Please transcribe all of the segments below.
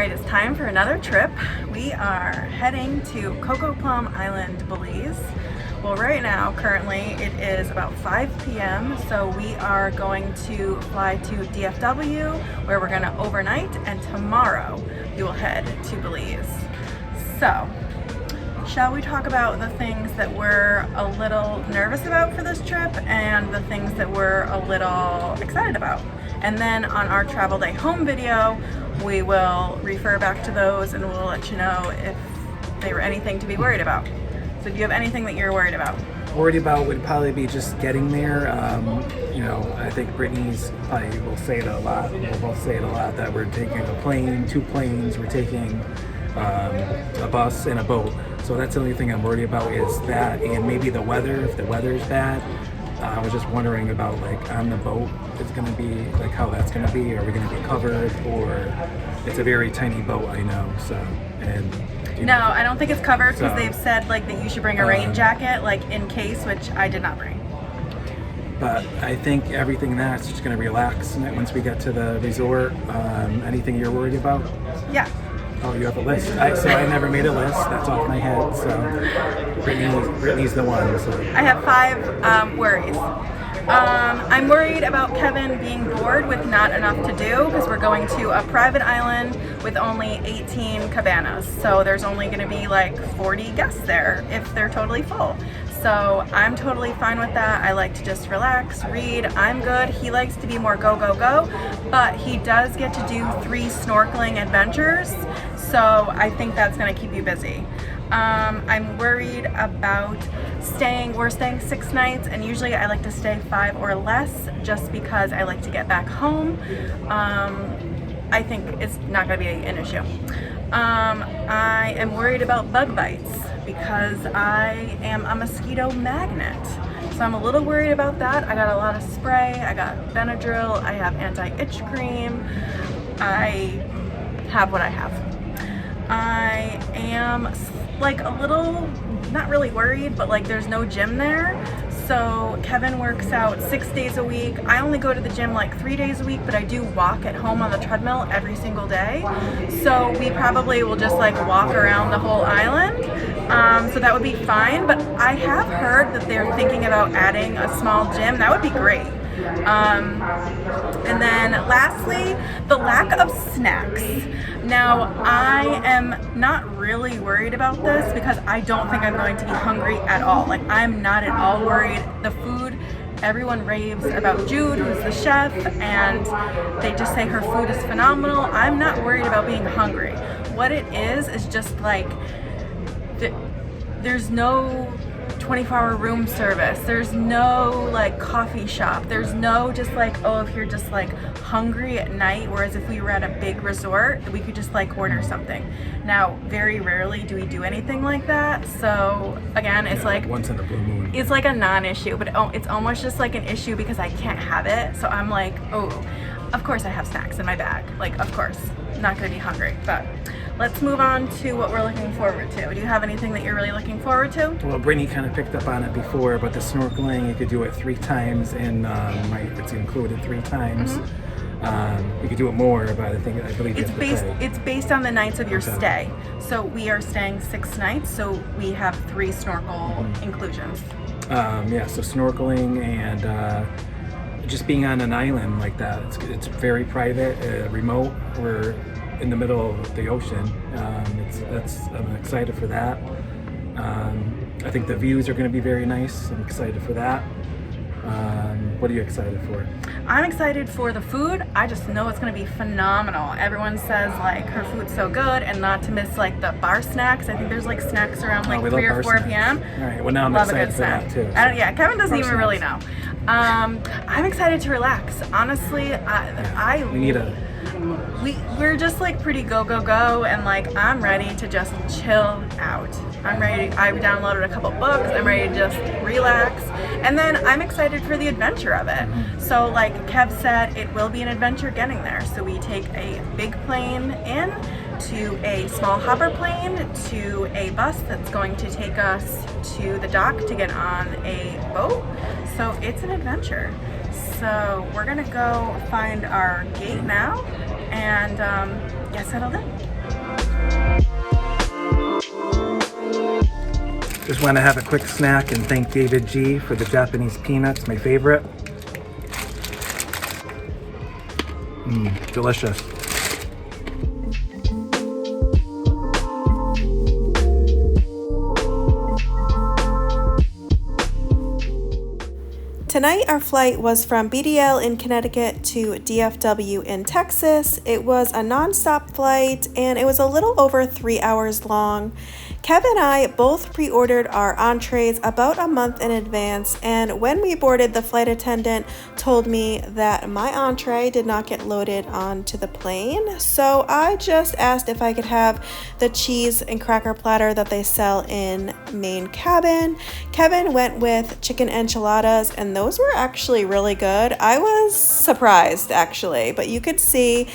Alright, it's time for another trip. We are heading to Coco Plum Island, Belize. Well, right now, currently, it is about 5 p.m. So we are going to fly to DFW, where we're gonna overnight, and tomorrow we will head to Belize. So, shall we talk about the things that we're a little nervous about for this trip and the things that we're a little excited about? And then on our travel day home video, we will refer back to those and we'll let you know if they were anything to be worried about. So do you have anything that you're worried about? Worried about would probably be just getting there. I think Brittany's probably will say it a lot. We'll both say it a lot that we're taking a plane, 2 planes, we're taking a bus and a boat. So that's the only thing I'm worried about is that, and maybe the weather, if the weather's bad. I was just wondering about, like, on the boat, it's going to be, like, how that's going to be. Are we going to be covered, or it's a very tiny boat, I know, so, and... No, I don't think it's covered because they've said, like, that you should bring a rain jacket, like, in case, which I did not bring. But I think everything that's just going to relax once we get to the resort. Anything you're worried about? Yeah. Oh, you have a list. So I never made a list. That's off my head. So Brittany's the one. So. I have 5 worries. I'm worried about Kevin being bored with not enough to do because we're going to a private island with only 18 cabanas. So there's only going to be like 40 guests there if they're totally full. So I'm totally fine with that. I like to just relax, read. I'm good. He likes to be more go, go, go, but he does get to do 3 snorkeling adventures. So I think that's going to keep you busy. I'm worried about we're staying 6 nights, and usually I like to stay 5 or less just because I like to get back home. I think it's not going to be an issue. I am worried about bug bites because I am a mosquito magnet. So I'm a little worried about that. I got a lot of spray, I got Benadryl, I have anti-itch cream. I have what I have. I am like a little, not really worried, but like there's no gym there. So Kevin works out 6 days a week. I only go to the gym like 3 days a week, but I do walk at home on the treadmill every single day. So we probably will just like walk around the whole island. So that would be fine, but I have heard that they're thinking about adding a small gym. That would be great. And then lastly, the lack of snacks. Now, I am not really worried about this because I don't think I'm going to be hungry at all. Like, I'm not at all worried. The food, everyone raves about Jude, who's the chef, and they just say her food is phenomenal. I'm not worried about being hungry. What it is just like, there's no 24-hour room service. There's no like coffee shop. There's no just like, oh, if you're just like hungry at night, whereas if we were at a big resort, we could just like order something. Now, very rarely do we do anything like that. So again, it's like once in a blue moon. It's like a non-issue, but it's almost just like an issue because I can't have it. So I'm like, oh, of course I have snacks in my bag. Like, of course, I'm not gonna be hungry, but let's move on to what we're looking forward to. Do you have anything that you're really looking forward to? Well, Brittany kind of picked up on it before, but the snorkeling, you could do it 3 times, and it's included 3 times. Mm-hmm. You could do it more, but I believe it's based on the nights of your stay. So we are staying 6 nights, so we have 3 snorkel inclusions. So snorkeling and just being on an island like that. It's very private, remote. We're in the middle of the ocean. I'm excited for that. I think the views are going to be very nice. I'm excited for that. What are you excited for? I'm excited for the food. I just know it's going to be phenomenal. Everyone says like her food's so good, and not to miss like the bar snacks. I think there's like snacks around like 3 or 4 p.m. All right. Well, now I'm excited for that too. So. Kevin doesn't even really know. I'm excited to relax. Honestly, we're just like pretty go, go, go, and like I'm ready to just chill out. I'm ready. I downloaded a couple books. I'm ready to just relax. And then I'm excited for the adventure of it. So like Kev said, it will be an adventure getting there. So we take a big plane in to a small hopper plane to a bus that's going to take us to the dock to get on a boat. So it's an adventure. So we're gonna go find our gate now and get settled in. Just want to have a quick snack and thank David G for the Japanese peanuts, my favorite. Delicious. Tonight, our flight was from BDL in Connecticut to DFW in Texas. It was a nonstop flight and it was a little over 3 hours long. Kev and I both pre-ordered our entrees about a month in advance, and when we boarded, the flight attendant told me that my entree did not get loaded onto the plane. So I just asked if I could have the cheese and cracker platter that they sell in main cabin. Kevin went with chicken enchiladas, and those were actually really good. I was surprised actually, but you could see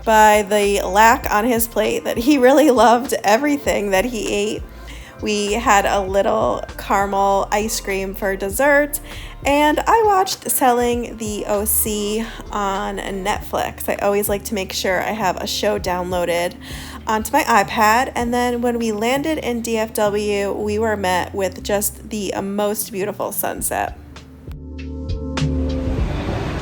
by the lack on his plate that he really loved everything that he ate. We had a little caramel ice cream for dessert, and I watched Selling the OC on Netflix. I always like to make sure I have a show downloaded onto my iPad, and then when we landed in DFW, we were met with just the most beautiful sunset.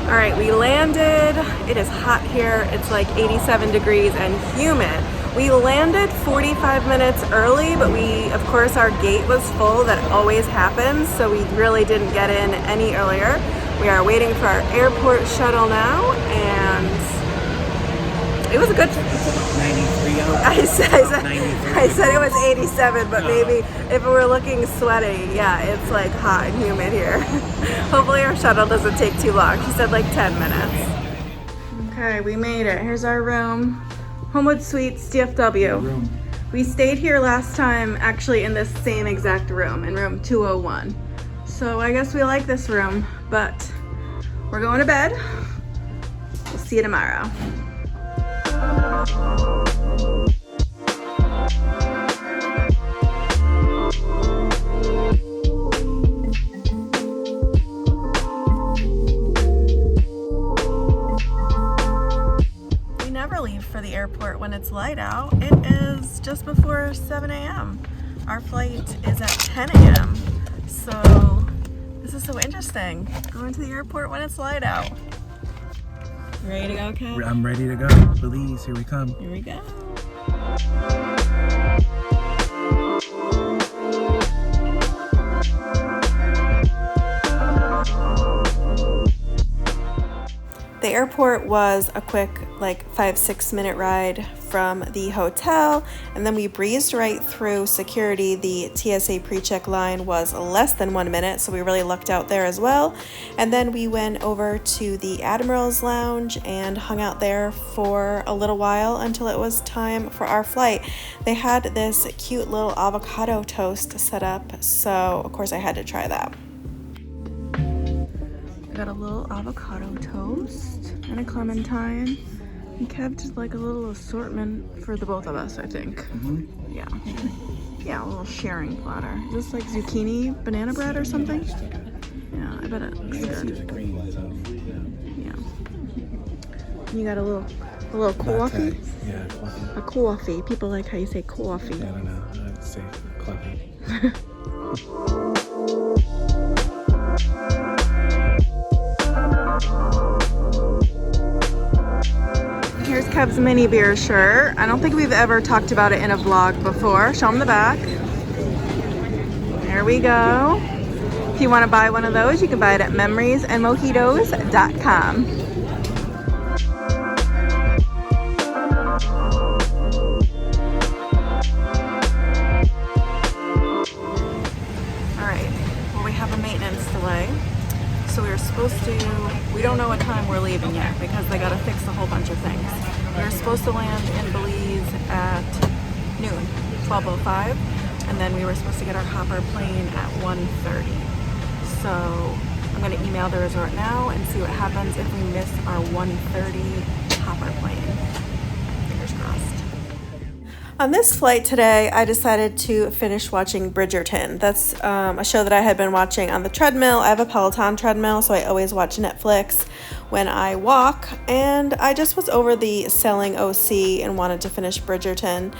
All right, we landed. It is hot here. It's like 87 degrees and humid. We landed 45 minutes early, but of course, our gate was full. That always happens, so we really didn't get in any earlier. We are waiting for our airport shuttle now, and it was a good... 93 out. I said it was 87, but maybe if we're looking sweaty, yeah, it's like hot and humid here. Hopefully our shuttle doesn't take too long. She said like 10 minutes. Okay, we made it. Here's our room. Homewood Suites, DFW. We stayed here last time actually in this same exact room, in room 201. So I guess we like this room, but we're going to bed. We'll see you tomorrow. Leave for the airport when it's light out. It is just before 7 a.m. Our flight is at 10 a.m. So this is so interesting. Going to the airport when it's light out. You ready to go, Ken? I'm ready to go. Belize, here we come. Here we go. The airport was a quick, like 5-6 minute ride from the hotel, and then we breezed right through security. The TSA pre-check line was less than 1 minute, so we really lucked out there as well. And then we went over to the Admiral's Lounge and hung out there for a little while until it was time for our flight. They had this cute little avocado toast set up, so of course I had to try that. I got a little avocado toast and a clementine. And Kev did like a little assortment for the both of us, I think. Mm-hmm. Yeah. Yeah, a little sharing platter. Is this like zucchini banana bread or something? Yeah, I bet it looks good. Yeah. You got a little coffee? Yeah, coffee. A coffee. People like how you say coffee. I don't know. I'd say coffee. Here's Kev's mini beer shirt. I don't think we've ever talked about it in a vlog before. Show them the back. There we go. If you want to buy one of those, you can buy it at memoriesandmojitos.com. All right, well, we have a maintenance delay. So we don't know what time we're leaving yet because they got to fix a whole bunch of things. We were supposed to land in Belize at noon, 12:05, and then we were supposed to get our hopper plane at 1:30. So I'm going to email the resort now and see what happens if we miss our 1:30 hopper plane. Fingers crossed. On this flight today, I decided to finish watching Bridgerton. That's a show that I had been watching on the treadmill. I have a Peloton treadmill, so I always watch Netflix when I walk, and I just was over the selling OC and wanted to finish Bridgerton.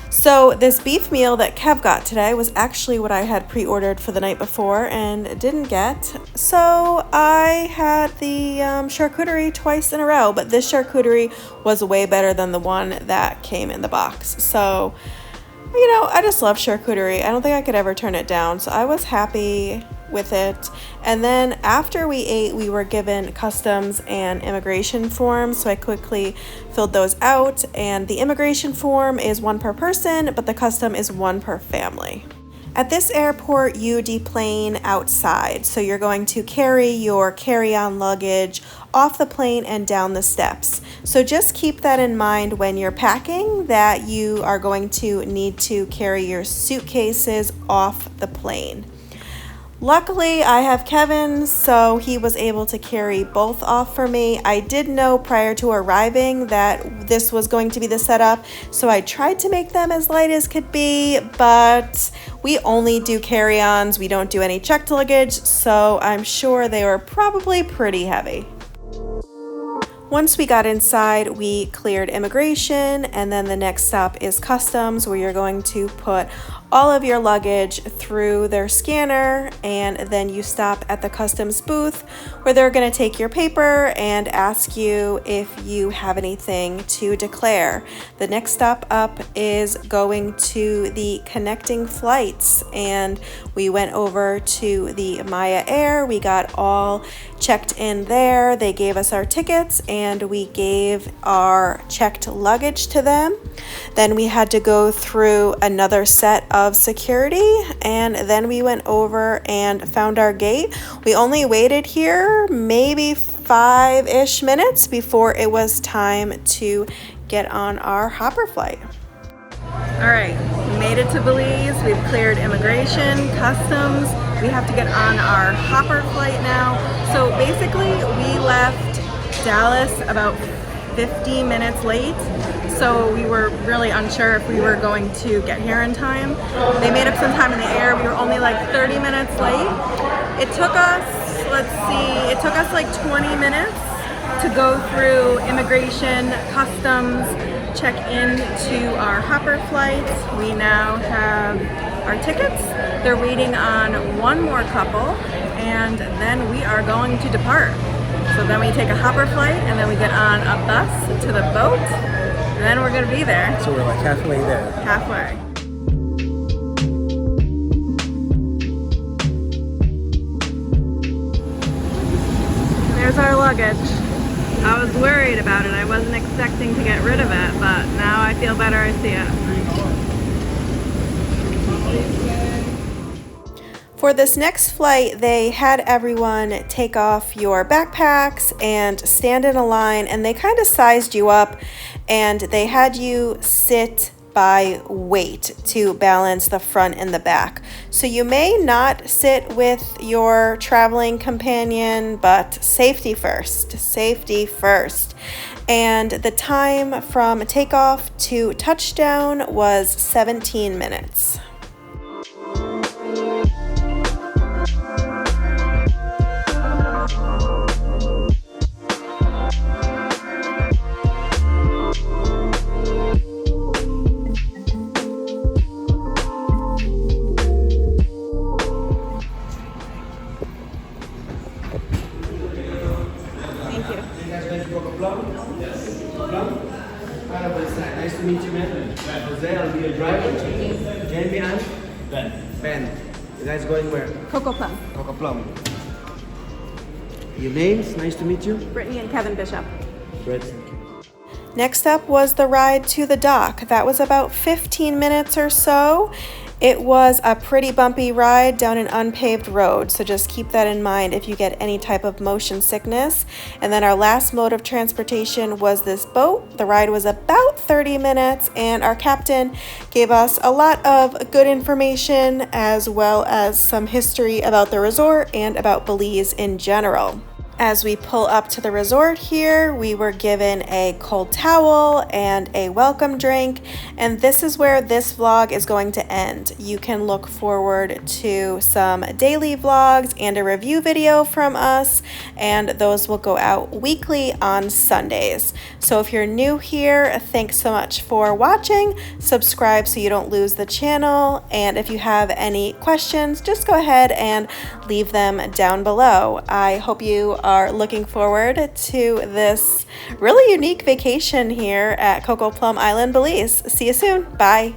So this beef meal that Kev got today was actually what I had pre-ordered for the night before and didn't get. So I had the charcuterie twice in a row, but this charcuterie was way better than the one that came in the box. So, you know, I just love charcuterie. I don't think I could ever turn it down. So I was happy with it. And then after we ate, we were given customs and immigration forms, so I quickly filled those out. And the immigration form is one per person, but the custom is one per family. At this airport, you deplane outside, so you're going to carry your carry-on luggage off the plane and down the steps. So just keep that in mind when you're packing, that you are going to need to carry your suitcases off the plane. Luckily, I have Kevin, so he was able to carry both off for me. I did know prior to arriving that this was going to be the setup, so I tried to make them as light as could be, but we only do carry-ons. We don't do any checked luggage, so I'm sure they were probably pretty heavy. Once we got inside, we cleared immigration, and then the next stop is customs, where you're going to put all of your luggage through their scanner, and then you stop at the customs booth where they're going to take your paper and ask you if you have anything to declare. The next stop up is going to the connecting flights, and we went over to the Maya Air. We got all checked in there. They gave us our tickets and we gave our checked luggage to them. Then we had to go through another set of security, and then we went over and found our gate. We only waited here maybe 5-ish minutes before it was time to get on our hopper flight. All right, we made it to Belize. We've cleared immigration, customs. We have to get on our hopper flight now. So basically, we left Dallas about 50 minutes late. So we were really unsure if we were going to get here in time. They made up some time in the air. We were only like 30 minutes late. It took us, it took us like 20 minutes to go through immigration, customs, check into our hopper flight. We now have our tickets. They're waiting on one more couple, and then we are going to depart. So then we take a hopper flight, and then we get on a bus to the boat, and then we're going to be there. So we're like halfway there. Halfway. There's our luggage. I was worried about it. I wasn't expecting to get rid of it, but now I feel better. I see it. For this next flight, they had everyone take off your backpacks and stand in a line, and they kind of sized you up, and they had you sit by weight to balance the front and the back. So you may not sit with your traveling companion, but safety first, safety first. And the time from takeoff to touchdown was 17 minutes. Coco Plum? Yes. Plum? Nice to meet you, man. Jose, I'll be your driver. Jamie and Ben. You guys going where? Coco Plum. Coco Plum. Your names? Nice to meet you. Brittany and Kevin Bishop. Brett. Next up was the ride to the dock. That was about 15 minutes or so. It was a pretty bumpy ride down an unpaved road, so just keep that in mind if you get any type of motion sickness. And then our last mode of transportation was this boat. The ride was about 30 minutes, and our captain gave us a lot of good information as well as some history about the resort and about Belize in general. As we pull up to the resort here, we were given a cold towel and a welcome drink, and this is where this vlog is going to end. You can look forward to some daily vlogs and a review video from us, and those will go out weekly on Sundays. So if you're new here, thanks so much for watching. Subscribe so you don't lose the channel, and if you have any questions, just go ahead and leave them down below. I hope you are looking forward to this really unique vacation here at Coco Plum Island, Belize. See you soon. Bye.